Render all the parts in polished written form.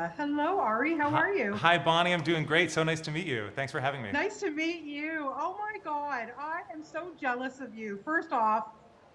Hello, Ari. How Hi, are you? hi, Bonnie. I'm doing great. So nice to meet you. Thanks for having me. Nice to meet you. Oh my God, I am so jealous of you. First off,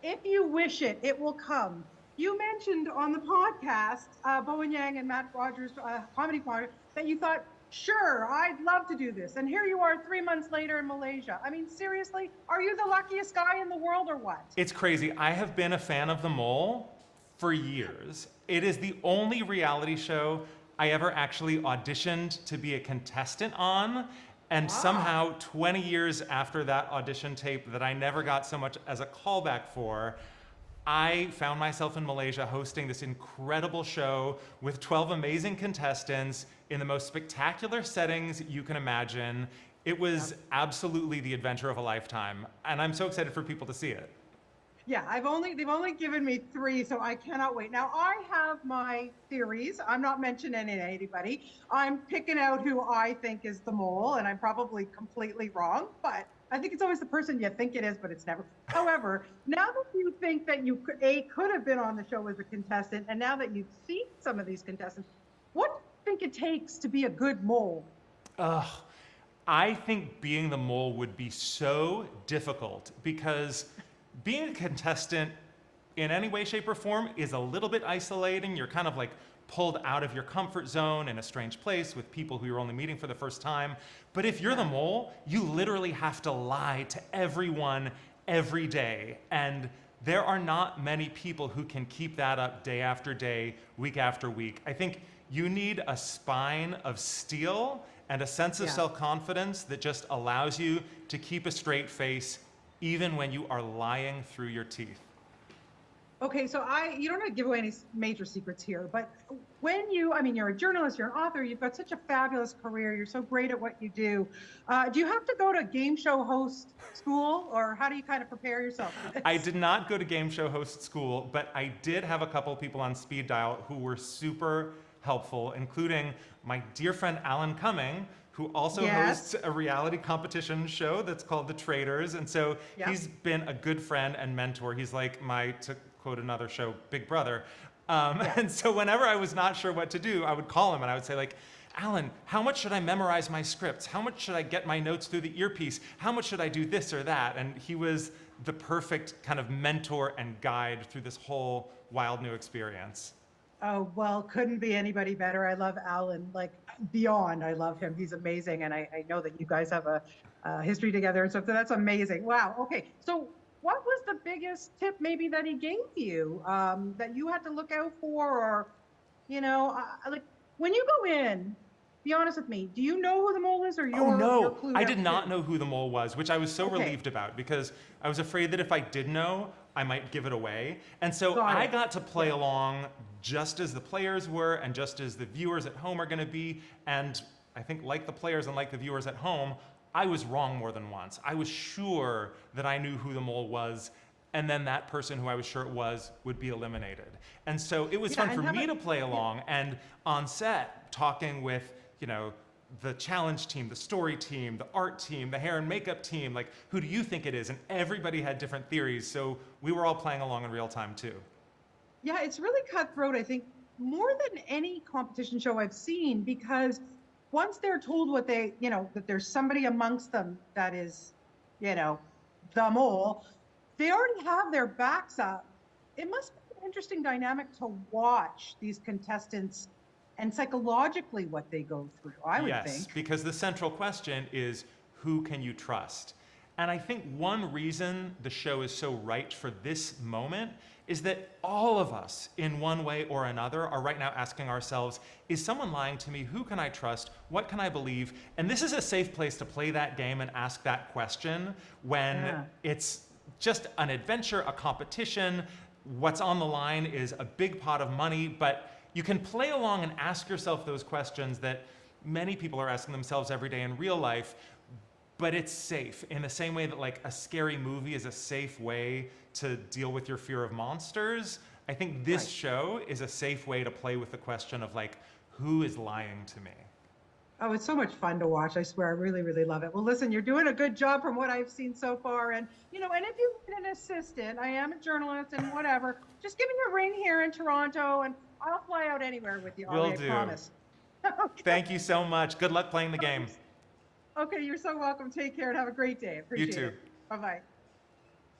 if you wish it, it will come. You mentioned on the podcast, Bowen Yang and Matt Rogers, Comedy Corner, that you thought, sure, I'd love to do this. And here you are 3 months later in Malaysia. I mean, seriously, are you the luckiest guy in the world or what? It's crazy. I have been a fan of The Mole for years. It is the only reality show I ever actually auditioned to be a contestant on. And Wow. somehow, 20 years after that audition tape that I never got so much as a callback for, I found myself in Malaysia hosting this incredible show with 12 amazing contestants in the most spectacular settings you can imagine. It Yeah. was absolutely the adventure of a lifetime, and I'm so excited for people to see it. Yeah, they've only given me three, so I cannot wait. Now I have my theories. I'm not mentioning anybody. I'm picking out who I think is the mole, and I'm probably completely wrong, but I think it's always the person you think it is, but it's never. However, now that you think that you could have been on the show as a contestant, and now that you've seen some of these contestants, what do you think it takes to be a good mole? Ugh, I think being the mole would be so difficult because being a contestant in any way, shape, or form is a little bit isolating. You're kind of like pulled out of your comfort zone in a strange place with people who you're only meeting for the first time. But if you're the Yeah. mole, you literally have to lie to everyone every day. And there are not many people who can keep that up day after day, week after week. I think you need a spine of steel and a sense of Yeah. self confidence that just allows you to keep a straight face even when you are lying through your teeth. Okay, so you don't have to give away any major secrets here, but I mean, you're a journalist, you're an author, you've got such a fabulous career, you're so great at what you do. Do you have to go to game show host school, or how do you kind of prepare yourself for I this? did not go to game show host school, but I did have a couple people on speed dial who were super helpful, including my dear friend Alan Cumming, who also hosts Yes. a reality competition show that's called The Traders. And so Yep. he's been a good friend and mentor. He's like my, to quote another show, big brother. Yeah. And so whenever I was not sure what to do, I would call him and I would say like, Alan, how much should I memorize my scripts? How much should I get my notes through the earpiece? How much should I do this or that? And he was the perfect kind of mentor and guide through this whole wild new experience. Oh, well, couldn't be anybody better. I love Alan, like beyond. I love him. He's amazing. And I know that you guys have a history together and stuff. So that's amazing. Wow. Okay. So, what was the biggest tip maybe that he gave you that you had to look out for? Or, like when you go in, be honest with me, do you know who the mole is, or Oh you're no, clued I did out not too? know who the mole was, which I was so Okay. relieved about because I was afraid that if I did know, I might give it away. And so Got I it. got to play Yeah. along just as the players were and just as the viewers at home are going to be. And I think, like the players and like the viewers at home, I was wrong more than once. I was sure that I knew who the mole was, and then that person who I was sure it was would be eliminated. And so it was Yeah. fun for And how me about, to play yeah. along and on set talking with, the challenge team, the story team, the art team, the hair and makeup team, like who do you think it is? And everybody had different theories, so we were all playing along in real time too. Yeah, it's really cutthroat, I think, more than any competition show I've seen, because once they're told that there's somebody amongst them that is, you know, the mole, they already have their backs up. It must be an interesting dynamic to watch these contestants and psychologically what they go through, I would Yes, think. because the central question is who can you trust? And I think one reason the show is so right for this moment is that all of us, in one way or another, are right now asking ourselves, is someone lying to me? Who can I trust? What can I believe? And this is a safe place to play that game and ask that question when Yeah. it's just an adventure, a competition. What's on the line is a big pot of money, but you can play along and ask yourself those questions that many people are asking themselves every day in real life, but it's safe in the same way that like a scary movie is a safe way to deal with your fear of monsters. I think this Right. show is a safe way to play with the question of like, who is lying to me? Oh, it's so much fun to watch. I swear, I really, really love it. Well, listen, you're doing a good job from what I've seen so far. And if you need an assistant, I am a journalist and whatever, just give me a ring here in Toronto and I'll fly out anywhere with you, Will Ari, I do. promise. Thank you so much. Good luck playing the game. Okay, you're so welcome. Take care and have a great day. Appreciate You too. it. Bye-bye.